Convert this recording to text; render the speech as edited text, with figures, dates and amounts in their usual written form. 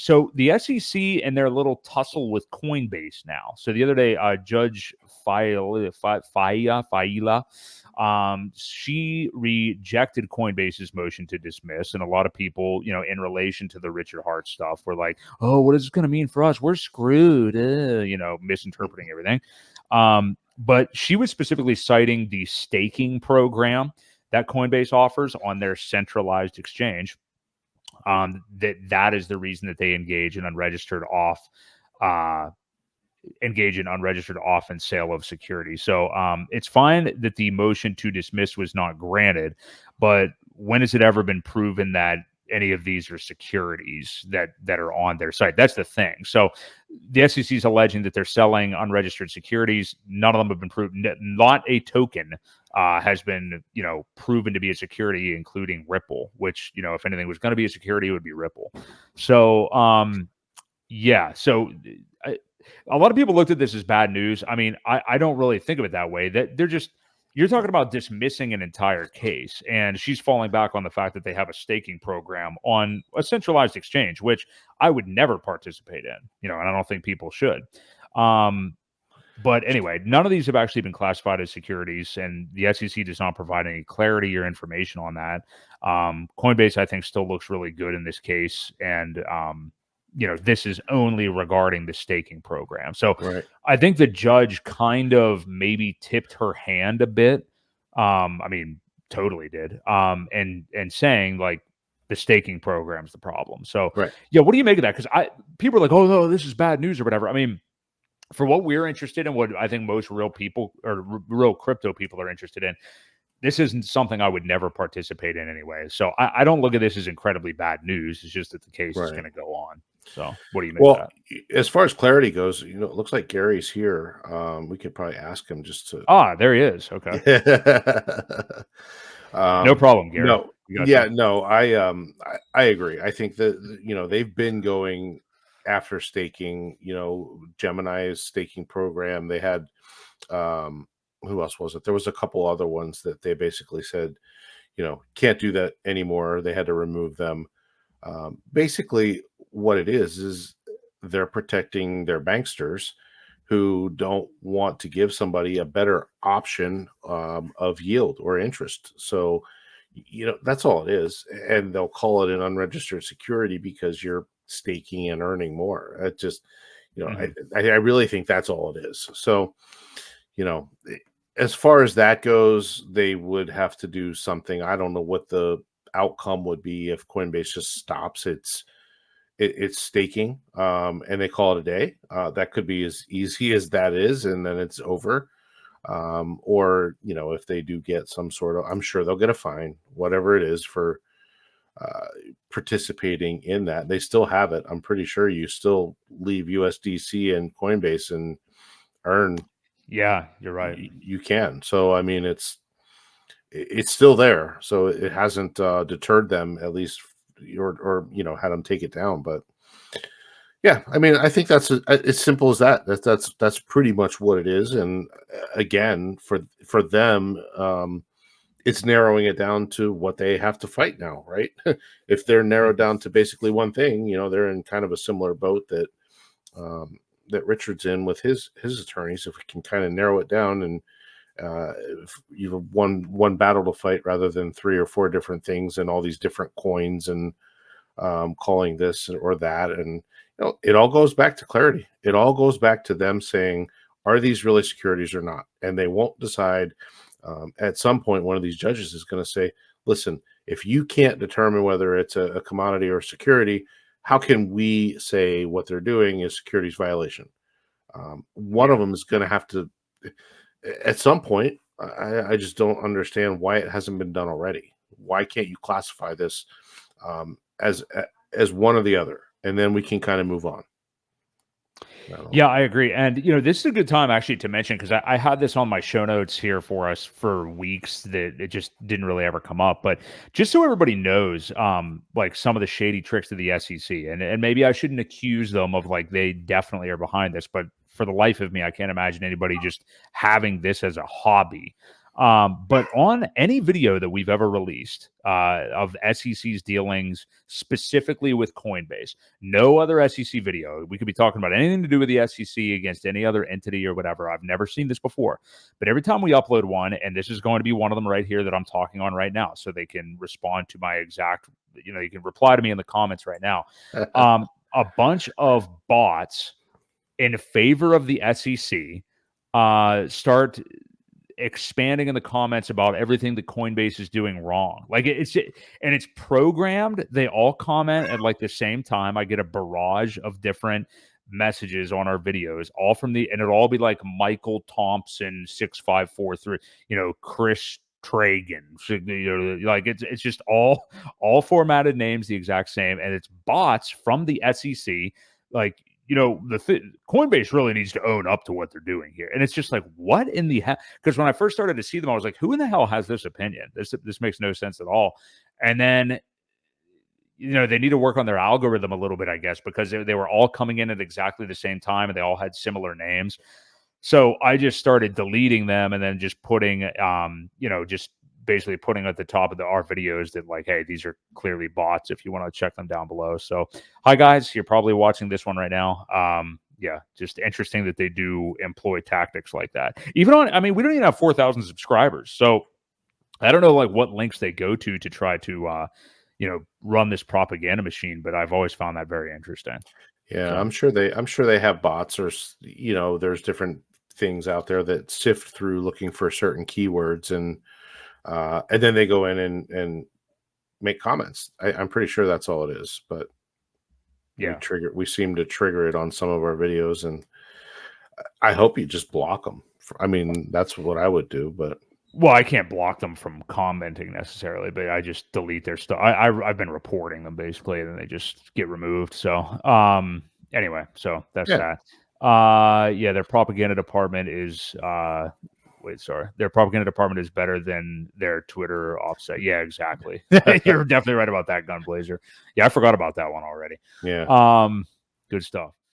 So the SEC and their little tussle with Coinbase now. So the other day, Judge Faila, she rejected Coinbase's motion to dismiss, and a lot of people, in relation to the Richard Hart stuff, were like, "Oh, what is this going to mean for us? We're screwed," misinterpreting everything. But she was specifically citing the staking program that Coinbase offers on their centralized exchange. That is the reason that they engage in unregistered off and sale of securities. So it's fine that the motion to dismiss was not granted, but when has it ever been proven that any of these are securities that are on their site? That's the thing. So the SEC is alleging that they're selling unregistered securities. None of them have been proven. Not a token has been, proven to be a security, including Ripple, which, if anything was going to be a security, it would be Ripple. So, yeah. So a lot of people looked at this as bad news. I mean, I don't really think of it that way. That you're talking about dismissing an entire case, and she's falling back on the fact that they have a staking program on a centralized exchange, which I would never participate in, and I don't think people should. But anyway, none of these have actually been classified as securities, and the SEC does not provide any clarity or information on that. Coinbase, I think, still looks really good in this case, and this is only regarding the staking program. So Right. I think the judge kind of maybe tipped her hand a bit. I mean, totally did. And saying like the staking program's the problem. So Right. yeah, what do you make of that? Because people are like, oh no, this is bad news or whatever. I mean, for what we're interested in, what I think most real people or real crypto people are interested in, this isn't something I would never participate in anyway. So I don't look at this as incredibly bad news. It's just that the case is going to go on. So what do you make of that? As far as clarity goes, it looks like Gary's here. We could probably ask him just to. There he is. Okay. No problem, Gary. No. Yeah, no, I agree. I think that, they've been going after staking, Gemini's staking program. They had, who else was it? There was a couple other ones that they basically said, can't do that anymore. They had to remove them. Basically, what it is they're protecting their banksters who don't want to give somebody a better option of yield or interest. So, that's all it is. And they'll call it an unregistered security because you're staking and earning more. It just, I really think that's all it is. So, as far as that goes, they would have to do something. I don't know what the outcome would be if Coinbase just stops its staking and they call it a day. That could be as easy as that is, and then it's over. Or if they do get some sort of, I'm sure they'll get a fine, whatever it is, for participating in that. They still have it. I'm pretty sure you still leave USDC and Coinbase and earn. Yeah, you're right. You can. So I mean, it's still there. So it hasn't deterred them, at least, or had them take it down. But yeah, I mean, I think that's as simple as that. That's pretty much what it is. And again, for them, it's narrowing it down to what they have to fight now, right? If they're narrowed down to basically one thing, they're in kind of a similar boat that that Richard's in with his attorneys. If we can kind of narrow it down, and if you have one battle to fight rather than 3 or 4 different things and all these different coins and calling this or that, and it all goes back to clarity. It all goes back to them saying, are these really securities or not? And they won't decide. At some point, one of these judges is going to say, listen, if you can't determine whether it's a commodity or security, how can we say what they're doing is securities violation? One of them is going to have to, at some point, I just don't understand why it hasn't been done already. Why can't you classify this as one or the other? And then we can kind of move on. Yeah, I agree. And, this is a good time actually to mention, because I had this on my show notes here for us for weeks that it just didn't really ever come up. But just so everybody knows, like some of the shady tricks of the SEC, and maybe I shouldn't accuse them of like they definitely are behind this, but for the life of me, I can't imagine anybody just having this as a hobby. But on any video that we've ever released of SEC's dealings specifically with Coinbase, no other SEC video, we could be talking about anything to do with the SEC against any other entity or whatever. I've never seen this before. But every time we upload one, and this is going to be one of them right here that I'm talking on right now, so they can respond to my exact, you can reply to me in the comments right now. A bunch of bots in favor of the SEC start expanding in the comments about everything that Coinbase is doing wrong. Like it's programmed. They all comment at like the same time. I get a barrage of different messages on our videos, all from and it'll all be like Michael Thompson 6543, Chris Tragan, like it's just all formatted names the exact same, and it's bots from the SEC. Like, Coinbase really needs to own up to what they're doing here. And it's just like, what in the hell? Because when I first started to see them, I was like, who in the hell has this opinion? This makes no sense at all. And then, they need to work on their algorithm a little bit, I guess, because they were all coming in at exactly the same time and they all had similar names. So I just started deleting them and then just putting, just basically putting at the top of our videos that like, hey, these are clearly bots if you want to check them down below. So hi guys, you're probably watching this one right now. Yeah, just interesting that they do employ tactics like that. We don't even have 4,000 subscribers. So I don't know like what links they go to try to run this propaganda machine, but I've always found that very interesting. Yeah, So. I'm sure they have bots, or there's different things out there that sift through looking for certain keywords, and then they go in and make comments. I'm pretty sure that's all it is, but yeah, we seem to trigger it on some of our videos, and I hope you just block them. I mean, that's what I would do, but well, I can't block them from commenting necessarily, but I just delete their stuff. I've been reporting them basically, and then they just get removed. So anyway, so that's that. Yeah, their propaganda department is their propaganda department is better than their Twitter offset. Yeah, exactly. You're definitely right about that, Gunblazer. Yeah, I forgot about that one already. Yeah. Good stuff.